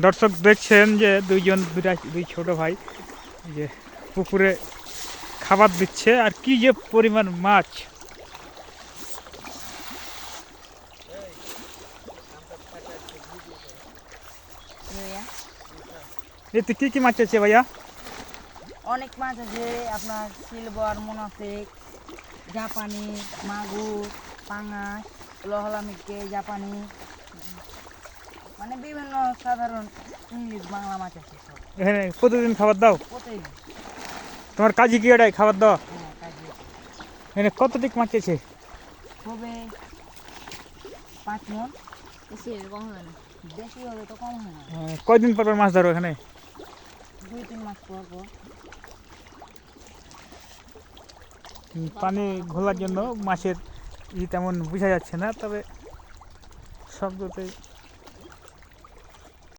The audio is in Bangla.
দর্শক দেখছেন যে দুই ছোট ভাই যে পুকুরে খাবার দিচ্ছে, আর কি যে পরিমাণ মাছ। এতে কি কি মাছ আছে ভাইয়া? অনেক মাছ আছে, আপনার সিলভার, মোনাফিক, জাপানি, মাগুর, পাঙাশ, লহলা মিটকে, জাপানি, মানে বিভিন্ন সাধারণ ইংলিশ বাংলা মাছ আছে সব। এখানে প্রতিদিন খাবার দাও? প্রতিদিন। তোমার কাজই কি এটাই খাবার দাও? হ্যাঁ, কাজে এখানে কত দিক মাছ আছে? হবে 5 মণ। বেশি কম হবে না, বেশি হলে তো কম হয় না। কয়দিন পর পর মাছ ধরো এখানে? 2-3 মাস পর পর। পানি ঘোলার জন্য মাছের তেমন বোঝা যাচ্ছে না, তবে শব্দতে